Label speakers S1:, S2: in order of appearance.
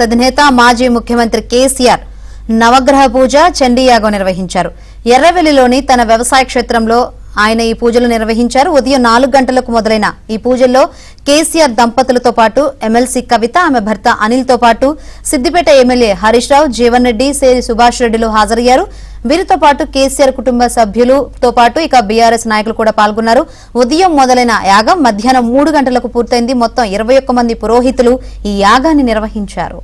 S1: కాంగ్రెస్ అధినేత మాజీ ముఖ్యమంత్రి కేసీఆర్ నవగ్రహ పూజ చండీయాగం నిర్వహించారు. ఎర్రవెల్లిలోని తన వ్యవసాయ క్షేత్రంలో ఆయన ఈ పూజలు నిర్వహించారు. ఉదయం 4 గంటలకు మొదలైన ఈ పూజల్లో కేసీఆర్ దంపతులతో పాటు ఎమ్మెల్సీ కవిత, ఆమె భర్త అనిల్ తో పాటు సిద్దిపేట ఎమ్మెల్యే హరీష్ రావు, జీవన్ రెడ్డి, సేరి సుభాష్ రెడ్డిలు హాజరయ్యారు. వీరితో పాటు కేసీఆర్ కుటుంబ సభ్యులతో పాటు ఇక బీఆర్ఎస్ నాయకులు కూడా పాల్గొన్నారు. ఉదయం మొదలైన యాగం మధ్యాహ్నం 3 గంటలకు పూర్తయింది. మొత్తం 21 మంది పురోహితులు ఈ యాగాన్ని నిర్వహించారు.